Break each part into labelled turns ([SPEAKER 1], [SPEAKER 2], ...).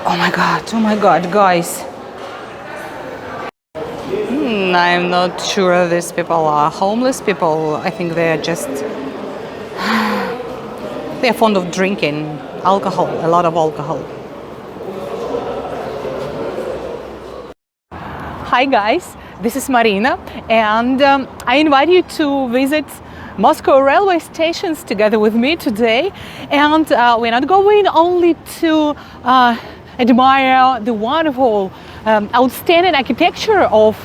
[SPEAKER 1] Oh my God, guys. I'm not sure these people are homeless people. I think they're just, they're fond of drinking alcohol, a lot of alcohol. Hi guys, this is Marina, and I invite you to visit Moscow railway stations together with me today. And we're not going only to admire the wonderful, outstanding architecture of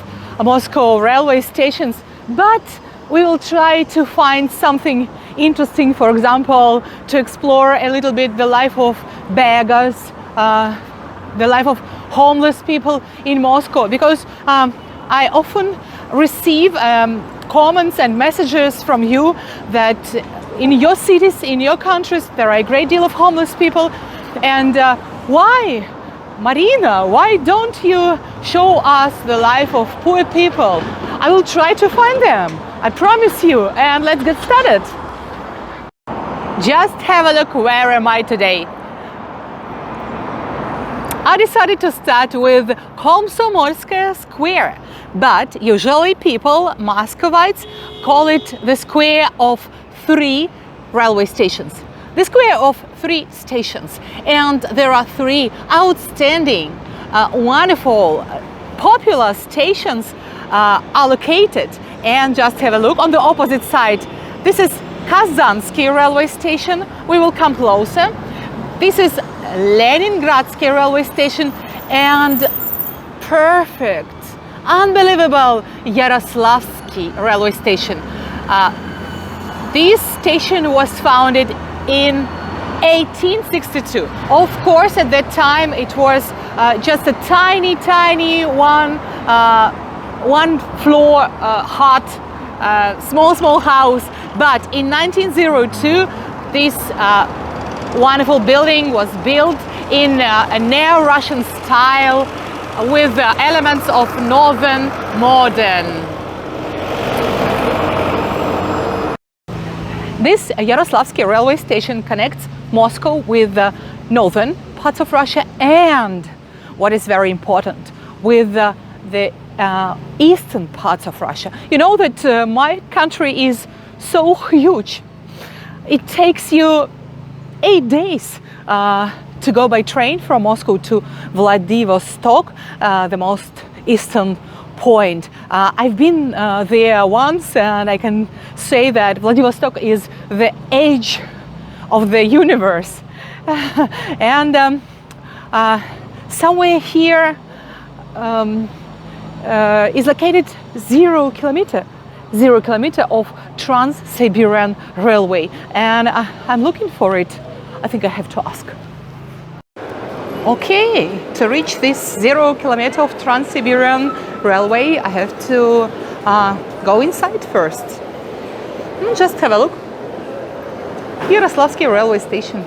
[SPEAKER 1] Moscow railway stations, but we will try to find something interesting. For example, to explore a little bit the life of beggars, the life of homeless people in Moscow, because I often receive comments and messages from you that in your cities, in your countries, there are a great deal of homeless people. And why, Marina, why don't you show us the life of poor people? I will try to find them, I promise you, and let's get started. Just have a look, where am I today? I decided to start with Komsomolskaya Square, but usually people, Muscovites, call it the square of 3 railway stations. The square of 3 stations, and there are 3 outstanding, wonderful, popular stations are located. And just have a look on the opposite side. This is Kazansky railway station. We will come closer. This is Leningradsky railway station, and perfect, unbelievable Yaroslavsky railway station. This station was founded in 1862. Of course, at that time it was just a tiny one floor hut, small house. But in 1902, this wonderful building was built in a neo-Russian style with elements of northern modern. This Yaroslavsky railway station connects Moscow with the northern parts of Russia and, what is very important, with the eastern parts of Russia. You know that my country is so huge. It takes you 8 days to go by train from Moscow to Vladivostok, the most eastern point. I've been there once, and I can say that Vladivostok is the edge of the universe. And somewhere here is located 0 kilometer of Trans-Siberian Railway, and I'm looking for it. I think I have to ask. Okay, to reach this 0 kilometer of Trans-Siberian Railway, I have to go inside first. Just have a look. Yaroslavsky railway station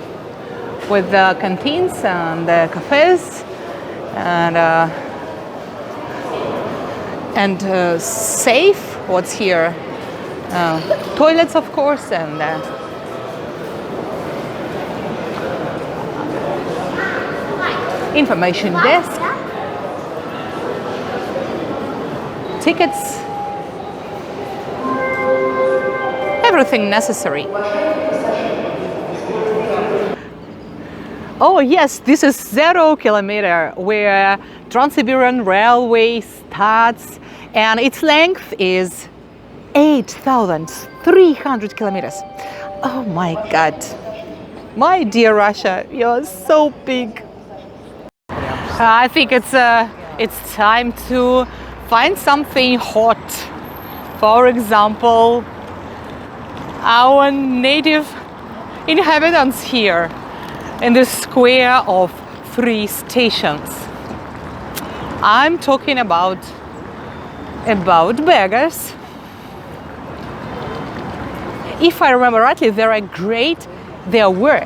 [SPEAKER 1] with the canteens and the cafes and safe. What's here? Toilets, of course, and information desk, tickets, everything necessary. Oh yes, this is 0 kilometer where Trans-Siberian Railway starts, and its length is 8,300 kilometers. Oh my God, my dear Russia, you're so big. I think it's time to find something hot. For example, our native inhabitants here in the square of 3 stations. I'm talking about beggars. If I remember rightly, there were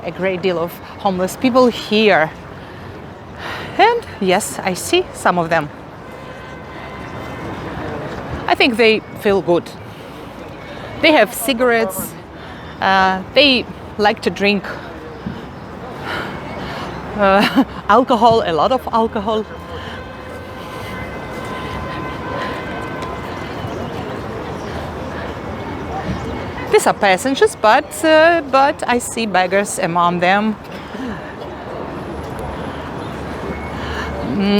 [SPEAKER 1] a great deal of homeless people here. And yes, I see some of them. I think they feel good. They have cigarettes. They like to drink alcohol, a lot of alcohol. These are passengers, but I see beggars among them.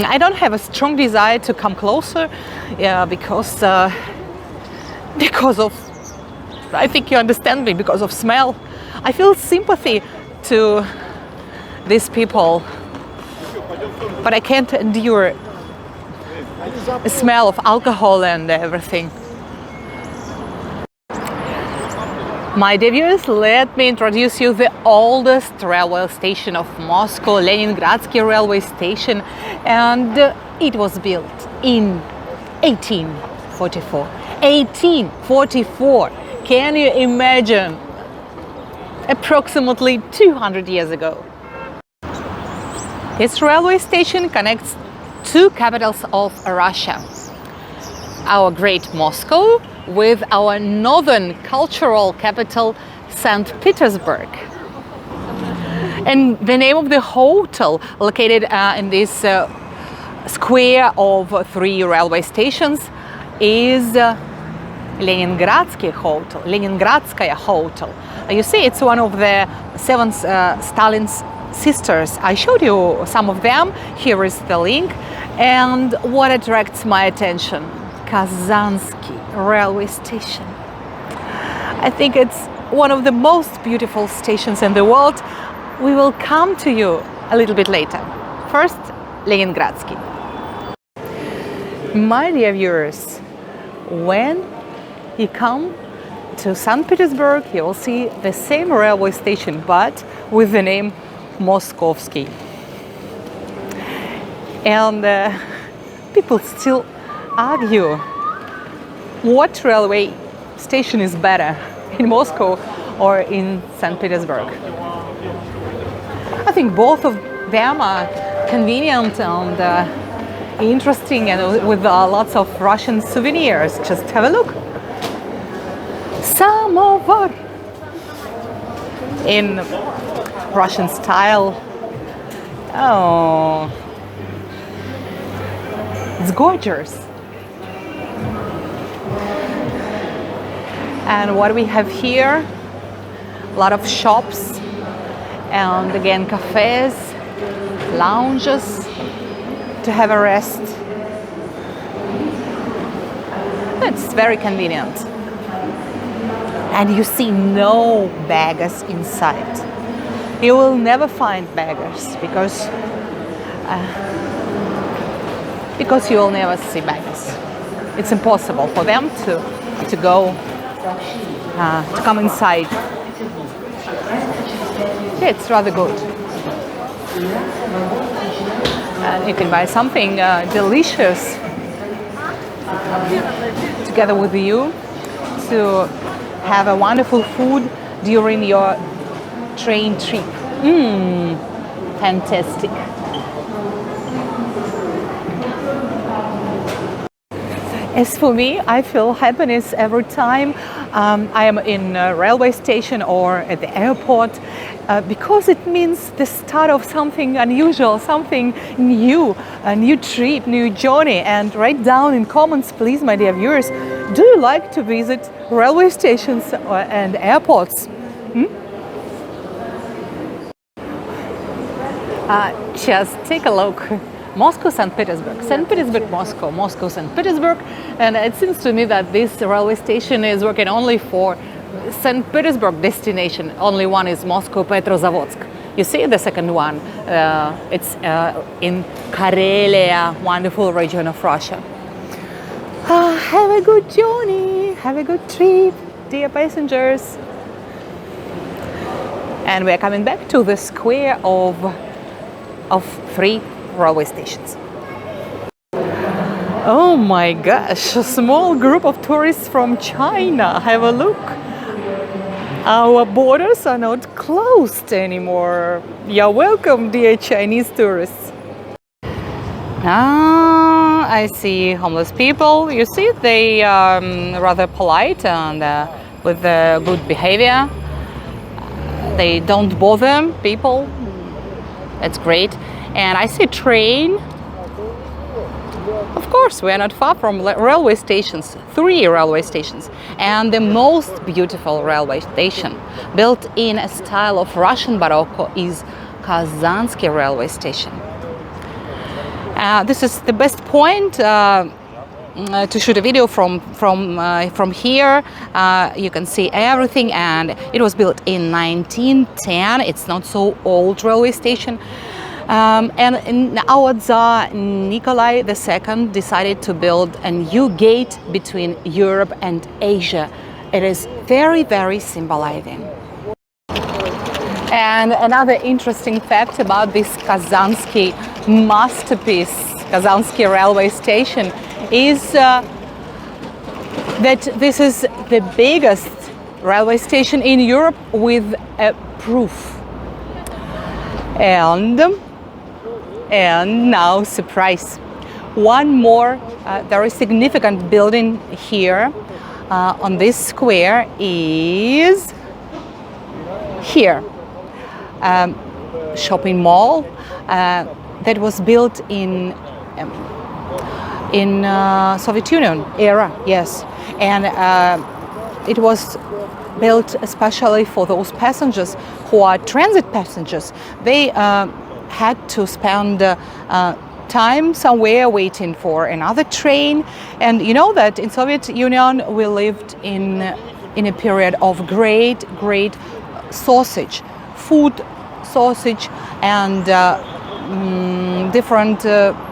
[SPEAKER 1] I don't have a strong desire to come closer, because of, I think you understand me, because of smell. I feel sympathy to these people, but I can't endure the smell of alcohol and everything. My dear viewers, let me introduce you the oldest railway station of Moscow, Leningradsky railway station, and it was built in 1844. 1844! Can you imagine? Approximately 200 years ago. This railway station connects two capitals of Russia. Our great Moscow with our northern cultural capital, St. Petersburg. And the name of the hotel located in this square of three railway stations is Leningradsky Hotel, Leningradskaya Hotel. You see, it's one of the seven Stalin's sisters. I showed you some of them. Here is the link. And what attracts my attention? Kazansky railway station. I think it's one of the most beautiful stations in the world. We will come to you a little bit later. First, Leningradsky. My dear viewers, when you come to St. Petersburg, you will see the same railway station, but with the name Moskovsky. And people still argue what railway station is better, in Moscow or in St. Petersburg. I think both of them are convenient and interesting, and with lots of Russian souvenirs. Just have a look. Samovar in Russian style. Oh, it's gorgeous. And what we have here, a lot of shops, and again cafes, lounges to have a rest. It's very convenient. And you see no beggars inside. You will never find beggars because you will never see beggars. It's impossible for them to go to come inside. Yeah, it's rather good. And you can buy something delicious together with you to have a wonderful food during your train trip. Fantastic. As for me, I feel happiness every time I am in a railway station or at the airport, because it means the start of something unusual, something new, a new trip, new journey. And write down in comments, please, my dear viewers, do you like to visit railway stations and airports? Just take a look. Moscow, St. Petersburg, St. Petersburg, Moscow, Moscow, St. Petersburg, and it seems to me that this railway station is working only for St. Petersburg destination. Only one is Moscow, Petrozavodsk. You see the second one, it's in Karelia, wonderful region of Russia. Have a good journey, have a good trip, dear passengers. And we are coming back to the square of three railway stations. Oh my gosh, a small group of tourists from China. Have a look. Our borders are not closed anymore. You're welcome, dear Chinese tourists. I see homeless people. You see, they are rather polite and with good behavior. They don't bother people That's great. And I see a train. Of course, we are not far from railway stations, 3 railway stations. And the most beautiful railway station, built in a style of Russian Baroque, is Kazansky railway station. This is the best point to shoot a video from here. You can see everything, and it was built in 1910. It's not so old railway station. And our Tsar Nikolai II decided to build a new gate between Europe and Asia. It is very, very symbolizing. And another interesting fact about this Kazansky masterpiece, Kazansky railway station, is that this is the biggest railway station in Europe with a proof. And now, surprise, one more very significant building here on this square is here. Shopping mall that was built in Soviet Union era, yes, and it was built especially for those passengers who are transit passengers. They had to spend time somewhere waiting for another train, and you know that in Soviet Union we lived in a period of great sausage, food sausage, and different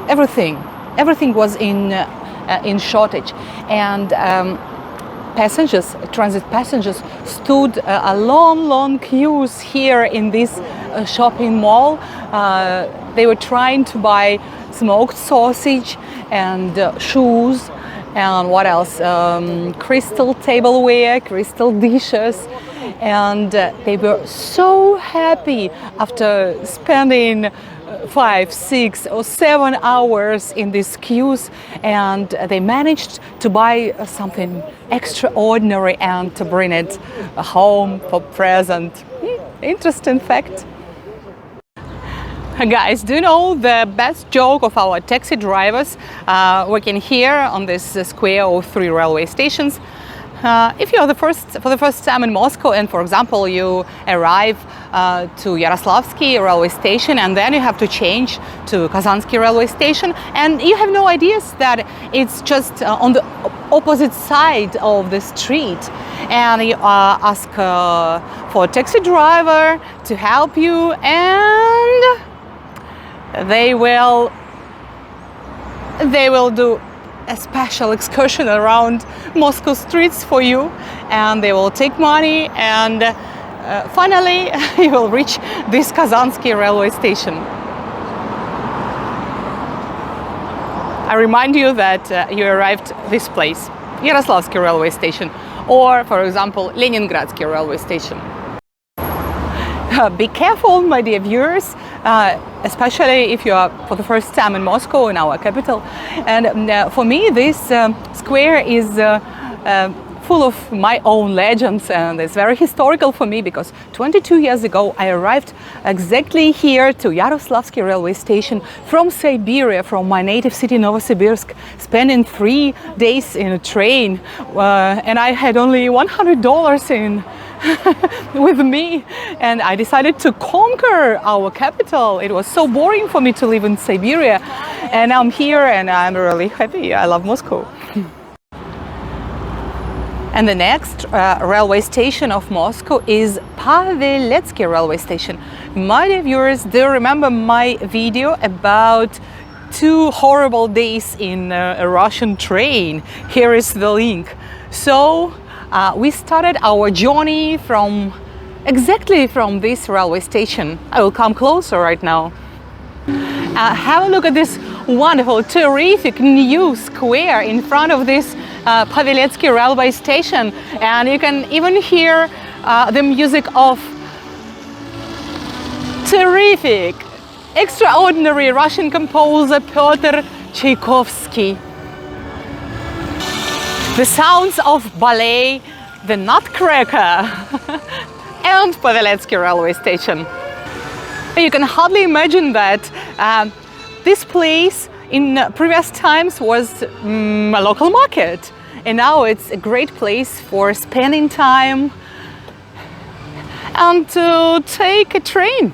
[SPEAKER 1] everything was in shortage, and transit passengers stood a long queues here in this shopping mall. They were trying to buy smoked sausage and shoes, and what else, crystal tableware, crystal dishes, and they were so happy after spending 5, 6 or 7 hours in these queues, and they managed to buy something extraordinary and to bring it home for present. Interesting fact. Guys, do you know the best joke of our taxi drivers working here on this square of 3 railway stations? If you are for the first time in Moscow, and for example you arrive to Yaroslavsky railway station, and then you have to change to Kazansky railway station, and you have no ideas that it's just on the opposite side of the street, and you ask for a taxi driver to help you, and they will do a special excursion around Moscow streets for you, and they will take money, and finally you will reach this Kazansky railway station. I remind you that you arrived this place, Yaroslavsky railway station, or for example Leningradsky railway station. Be careful, my dear viewers, especially if you are for the first time in Moscow, in our capital. And for me, this square is full of my own legends, and it's very historical for me because 22 years ago I arrived exactly here to Yaroslavsky railway station from Siberia, from my native city Novosibirsk, spending 3 days in a train, and I had only $100 in with me, and I decided to conquer our capital. It was so boring for me to live in Siberia, and I'm here and I'm really happy. I love Moscow. And the next railway station of Moscow is Paveletsky railway station. My dear viewers, do you remember my video about 2 horrible days in a Russian train? Here is the link. So we started our journey exactly from this railway station. I will come closer right now. Have a look at this wonderful, terrific new square in front of this Paveletsky railway station, and you can even hear the music of terrific, extraordinary Russian composer Pyotr Tchaikovsky. The sounds of ballet, the Nutcracker, and Paveletsky railway station. You can hardly imagine that this place in previous times was a local market, and now it's a great place for spending time and to take a train.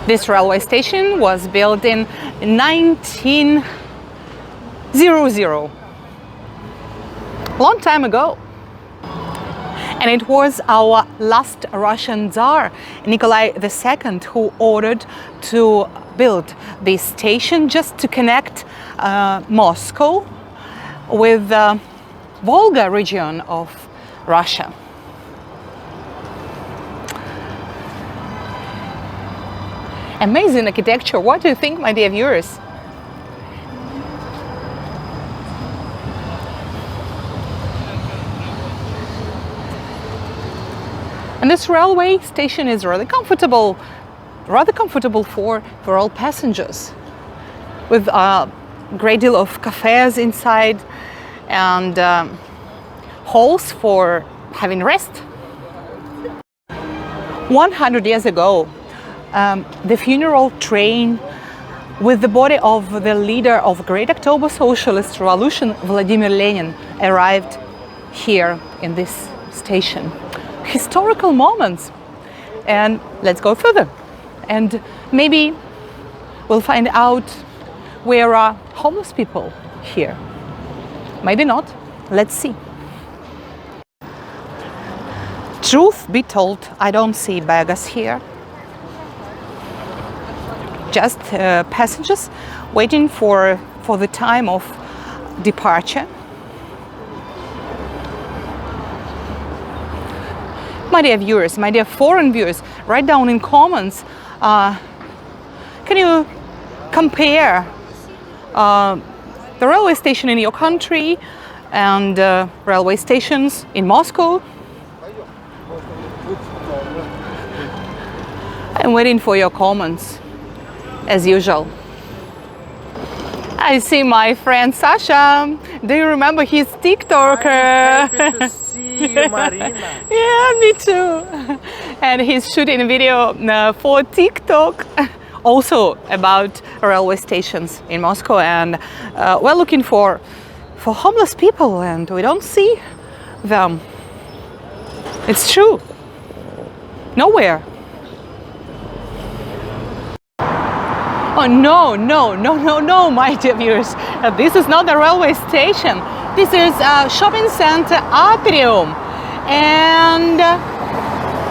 [SPEAKER 1] This railway station was built in 1900, long time ago. And it was our last Russian Tsar, Nikolai II, who ordered to build this station just to connect Moscow with the Volga region of Russia. Amazing architecture. What do you think, my dear viewers? And this railway station is really comfortable, rather comfortable for all passengers, with a great deal of cafes inside and halls for having rest. 100 years ago, the funeral train with the body of the leader of Great October Socialist Revolution, Vladimir Lenin, arrived here in this station. Historical moments. And let's go further. And maybe we'll find out where are homeless people here. Maybe not. Let's see. Truth be told, I don't see beggars here. Just passengers waiting for the time of departure. My dear viewers, my dear foreign viewers, write down in comments, can you compare the railway station in your country and railway stations in Moscow? I'm waiting for your comments, as usual. I see my friend Sasha. Do you remember his TikToker?
[SPEAKER 2] Happy to see you, Marina.
[SPEAKER 1] Yeah, me too. And he's shooting a video for TikTok, also about railway stations in Moscow. And we're looking for homeless people, and we don't see them. It's true. Nowhere. Oh no, my dear viewers. This is not a railway station. This is a shopping center, Atrium. And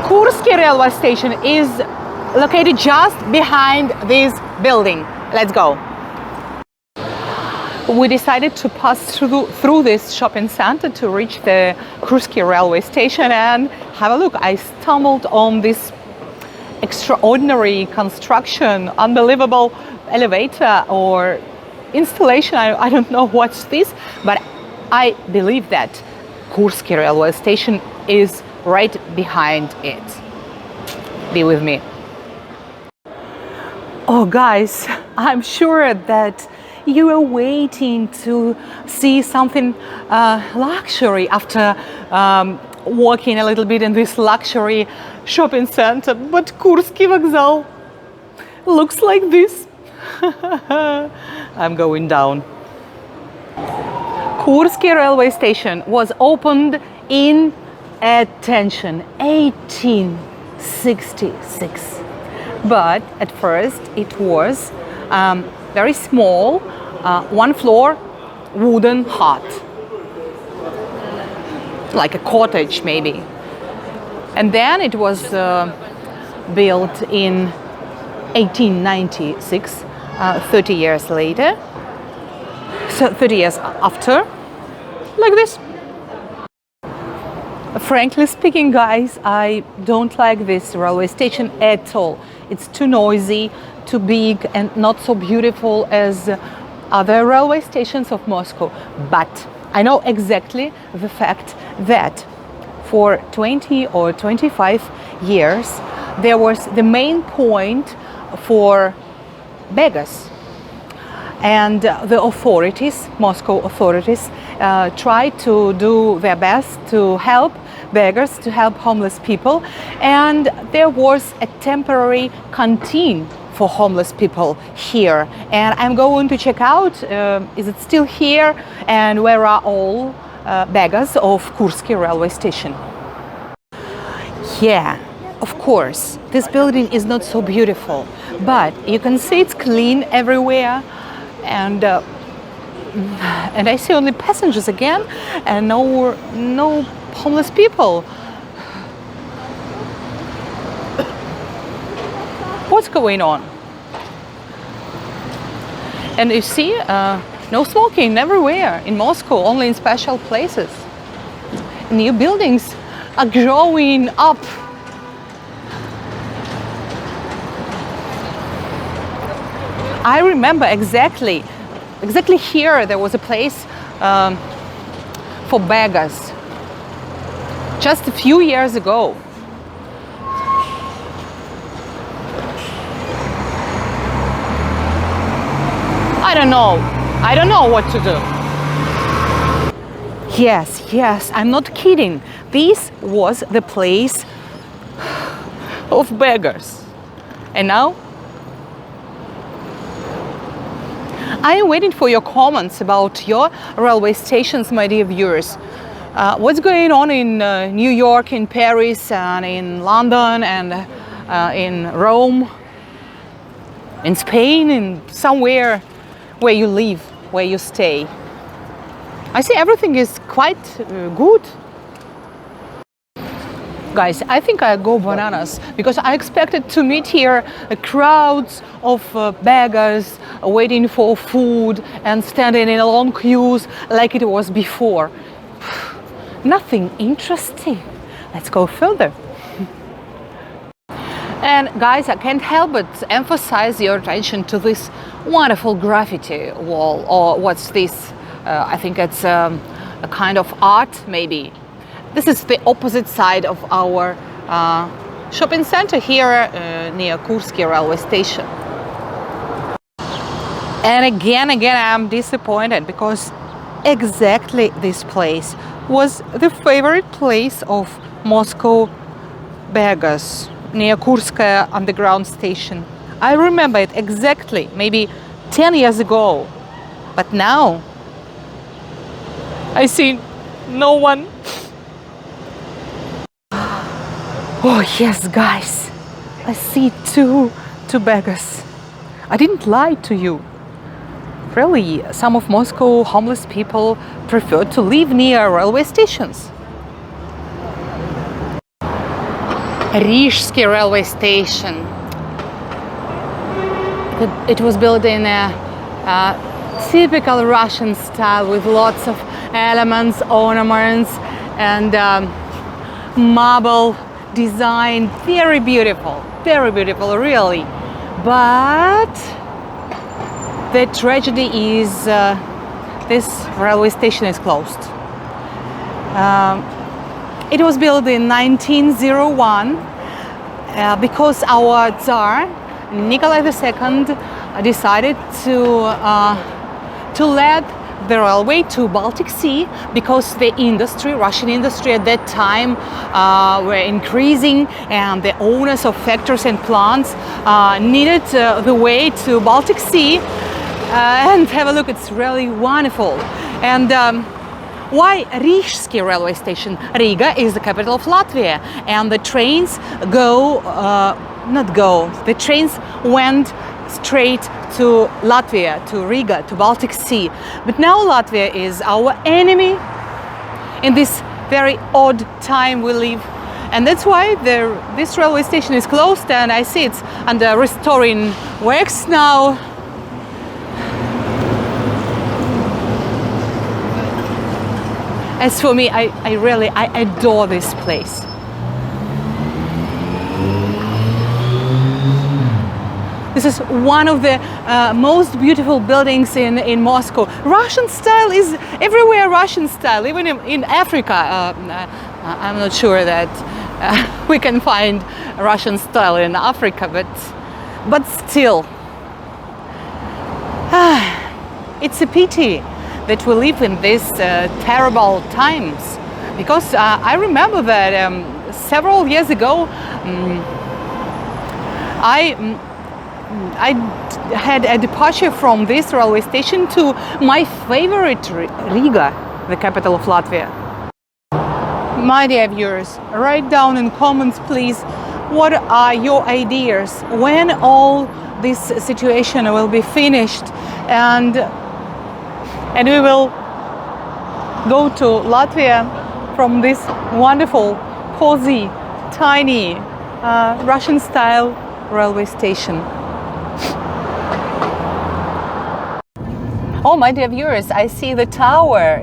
[SPEAKER 1] Kursky railway station is located just behind this building. Let's go. We decided to pass through this shopping center to reach the Kursky railway station and have a look. I stumbled on this extraordinary construction, unbelievable elevator or installation. I don't know what's this, but I believe that Kursky railway station is right behind it. Be with me. Oh guys, I'm sure that you are waiting to see something luxury after walking a little bit in this luxury shopping center, but Kursky Vokzal looks like this. I'm going down. Kursky railway station was opened in, attention, 1866. But at first it was very small, one floor wooden hut, like a cottage maybe. And then it was built in 1896, 30 years later, so 30 years after, like this. Frankly speaking, guys, I don't like this railway station at all. It's too noisy, too big, and not so beautiful as other railway stations of Moscow. But I know exactly the fact that for 20 or 25 years there was the main point for beggars, and the authorities, Moscow authorities, tried to do their best to help beggars, to help homeless people, and there was a temporary canteen for homeless people here, and I'm going to check out is it still here and where are all beggars of Kursky railway station. Yeah, of course, this building is not so beautiful, but you can see it's clean everywhere, and I see only passengers again, and no homeless people. What's going on? And you see, no smoking everywhere in Moscow, only in special places. New buildings are growing up. I remember exactly here there was a place for beggars just a few years ago. I don't know what to do. Yes, I'm not kidding. This was the place of beggars. And now I am waiting for your comments about your railway stations, my dear viewers. What's going on in New York, in Paris, and in London, and in Rome, in Spain, in somewhere where you live, where you stay? I see everything is quite good. Guys, I think I go bananas because I expected to meet here crowds of beggars waiting for food and standing in long queues like it was before. Nothing interesting. Let's go further. And guys, I can't help but emphasize your attention to this wonderful graffiti wall, or what's this? I think it's a kind of art, maybe. This is the opposite side of our shopping center here near Kursky railway station. And again, I'm disappointed because exactly this place was the favorite place of Moscow beggars near Kurskaya underground station. I remember it exactly, maybe 10 years ago. But now I see no one. Oh yes, guys, I see two beggars. I didn't lie to you. Really, some of Moscow homeless people prefer to live near railway stations. Riga railway station. It was built in a typical Russian style with lots of elements, ornaments, and marble design. Very beautiful, really. But the tragedy is this railway station is closed. It was built in 1901 because our Tsar, Nikolai II, decided to let the railway to Baltic Sea because the industry, Russian industry at that time, were increasing, and the owners of factories and plants needed the way to Baltic Sea. And have a look, it's really wonderful. And why Riga railway station? Riga is the capital of Latvia, and the trains the trains went straight to Latvia, to Riga, to Baltic Sea. But now Latvia is our enemy in this very odd time we live. And that's why this railway station is closed, and I see it's under restoring works now. As for me, I adore this place. This is one of the most beautiful buildings in Moscow. Russian style is everywhere, Russian style, even in Africa. I'm not sure that we can find Russian style in Africa, but still. It's a pity that we live in these terrible times because I remember that several years ago I had a departure from this railway station to my favorite Riga, the capital of Latvia. My dear viewers, write down in comments please what are your ideas when all this situation will be finished and we will go to Latvia from this wonderful, cozy, tiny Russian-style railway station. Oh, my dear viewers, I see the tower.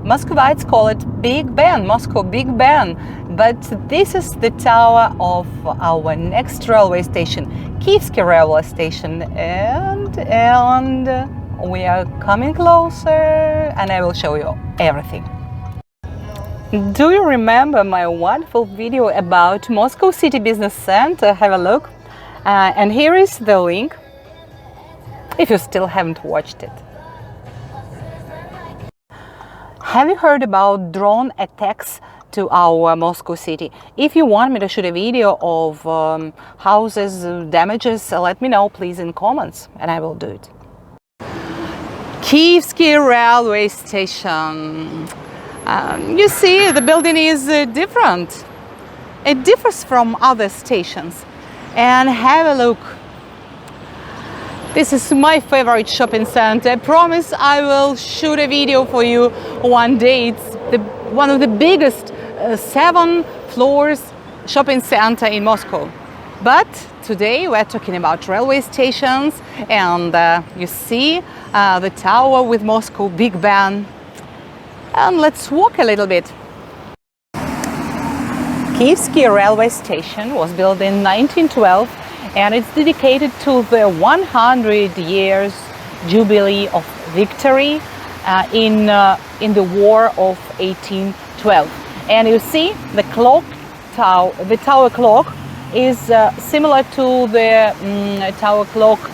[SPEAKER 1] Muscovites call it Big Ben, Moscow Big Ben. But this is the tower of our next railway station, Kyivsky railway station. And we are coming closer and I will show you everything. Do you remember my wonderful video about Moscow City Business Center? Have a look. And here is the link, if you still haven't watched it. Have you heard about drone attacks to our Moscow city? If you want me to shoot a video of houses damages, let me know please in comments and I will do it. Kyivsky railway station. You see, the building is different. It differs from other stations. And have a look. This is my favorite shopping center. I promise I will shoot a video for you one day. It's one of the biggest 7 floors shopping center in Moscow. But today we're talking about railway stations and you see the tower with Moscow Big Ben. And let's walk a little bit. Kyivsky railway station was built in 1912 and it's dedicated to the 100 years jubilee of victory in the War of 1812. And you see the tower clock is similar to the tower clock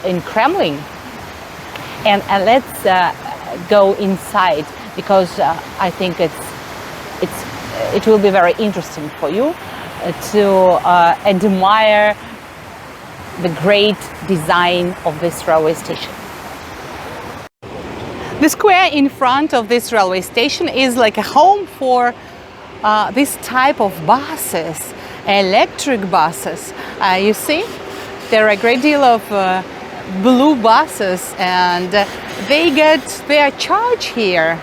[SPEAKER 1] in Kremlin. And let's go inside because I think it will be very interesting for you to admire the great design of this railway station. The square in front of this railway station is like a home for this type of buses, electric buses. You see, there are a great deal of blue buses and they get their charge here,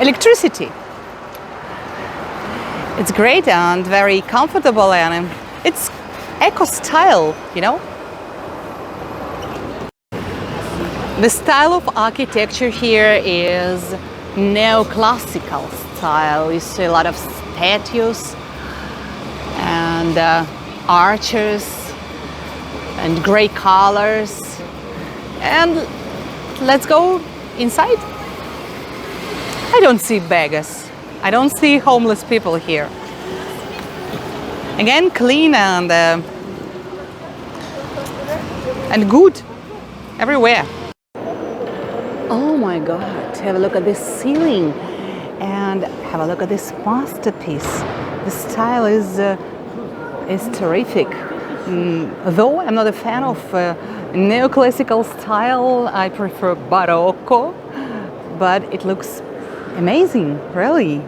[SPEAKER 1] electricity. It's great and very comfortable and it's eco-style, you know. The style of architecture here is neoclassical style. You see a lot of statues and arches and gray colors. And let's go inside. I don't see beggars. I don't see homeless people here. Again, clean and good everywhere. Oh my God, have a look at this ceiling and have a look at this masterpiece. The style is terrific. Though I'm not a fan of neoclassical style, I prefer Barocco, but it looks amazing, really.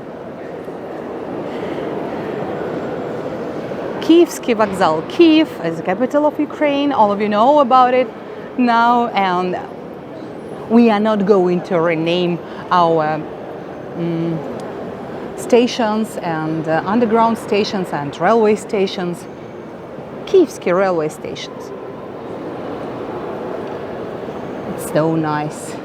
[SPEAKER 1] Kyivsky Vokzal. Kyiv is the capital of Ukraine. All of you know about it now, and we are not going to rename our stations and underground stations and railway stations. Kyivsky railway stations. It's so nice.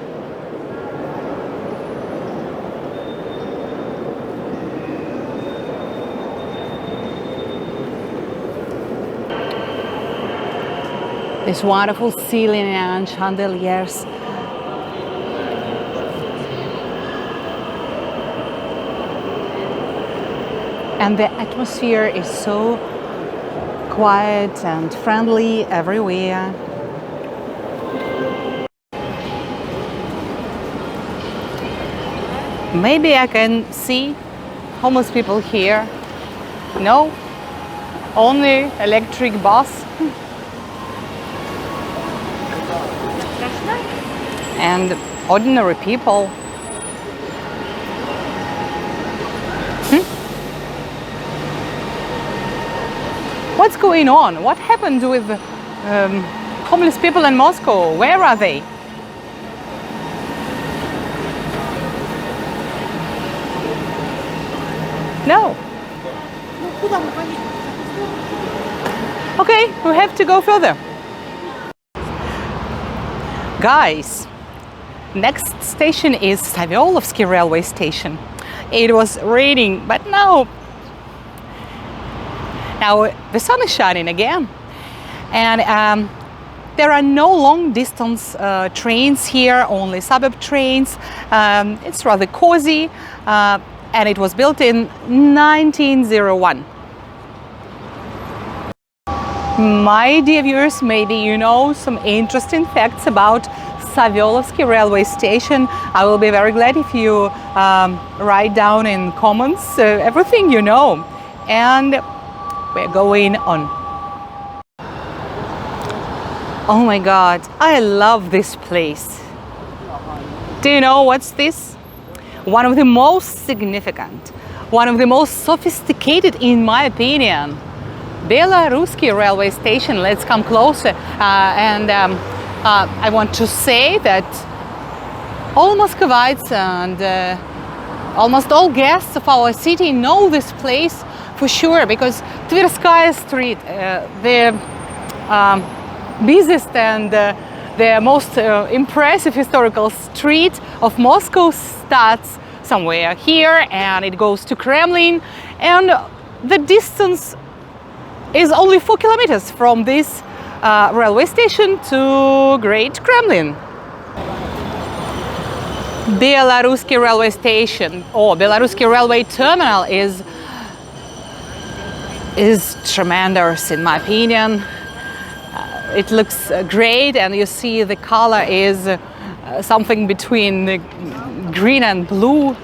[SPEAKER 1] This wonderful ceiling and chandeliers. And the atmosphere is so quiet and friendly everywhere. Maybe I can see homeless people here. No, only electric bus. And ordinary people. What's going on? What happened with homeless people in Moscow? Where are they? No. Okay, we have to go further. Guys, next station is Savelovsky railway station. It was raining, but now the sun is shining again. And there are no long distance trains here, only suburb trains. It's rather cozy, and it was built in 1901. My dear viewers, maybe you know some interesting facts about Savelovsky railway station. I will be very glad if you write down in comments everything you know. And we're going on. Oh my God, I love this place. Do you know what's this? One of the most significant, one of the most sophisticated, in my opinion, Belorussky railway station. Let's come closer. I want to say that all Muscovites and almost all guests of our city know this place for sure, because Tverskaya Street, the busiest and the most impressive historical street of Moscow, starts somewhere here and it goes to Kremlin, and the distance is only 4 kilometers from this railway station to Great Kremlin. Belorussky railway station or Belorussky railway terminal is tremendous in my opinion. It looks great, and you see the color is something between the green and blue.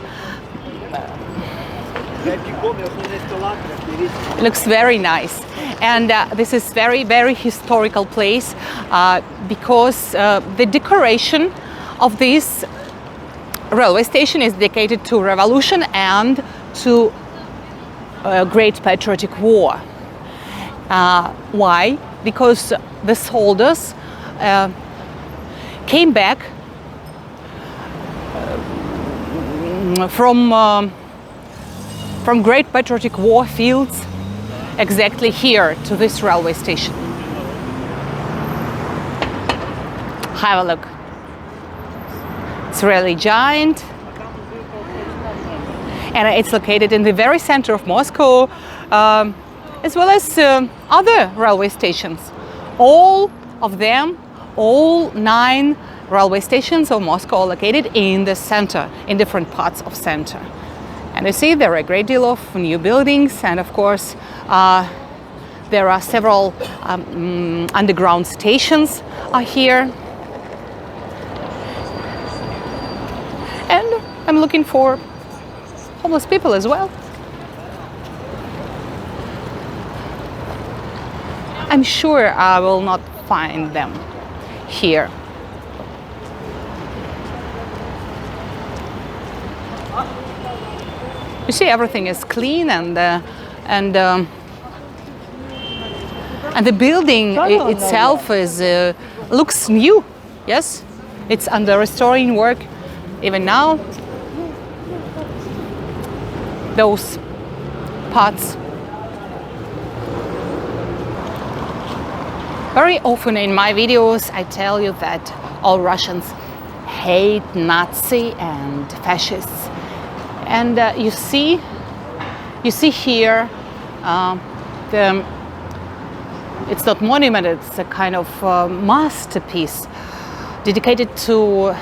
[SPEAKER 1] It looks very nice, and this is very historical place because the decoration of this railway station is dedicated to revolution and to Great Patriotic War. Why? Because the soldiers came back from Great Patriotic War fields exactly here to this railway station. Have a look. It's really giant, and it's located in the very center of Moscow, as well as other railway stations. All of them, all 9 railway stations of Moscow are located in the center, in different parts of center. And you see there are a great deal of new buildings, and of course there are several underground stations here. And I'm looking for homeless people as well. I'm sure I will not find them here. You see, everything is clean, and the building itself is looks new. Yes, it's under restoring work even now. Those parts. Very often in my videos I tell you that all Russians hate Nazi and fascists, and you see here it's not monument, it's a kind of masterpiece dedicated to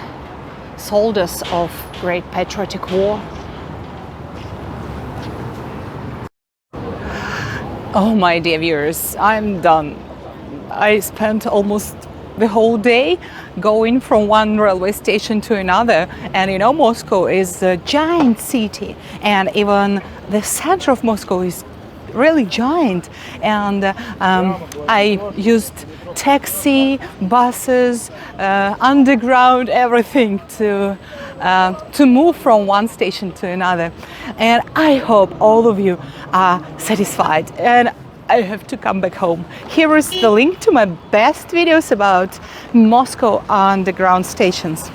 [SPEAKER 1] soldiers of Great Patriotic War. Oh my dear viewers, I'm done. I spent almost the whole day going from one railway station to another. And you know, Moscow is a giant city, and even the center of Moscow is really giant. And I used taxi, buses, underground, everything to move from one station to another. And I hope all of you are satisfied. And I have to come back home. Here is the link to my best videos about Moscow underground stations.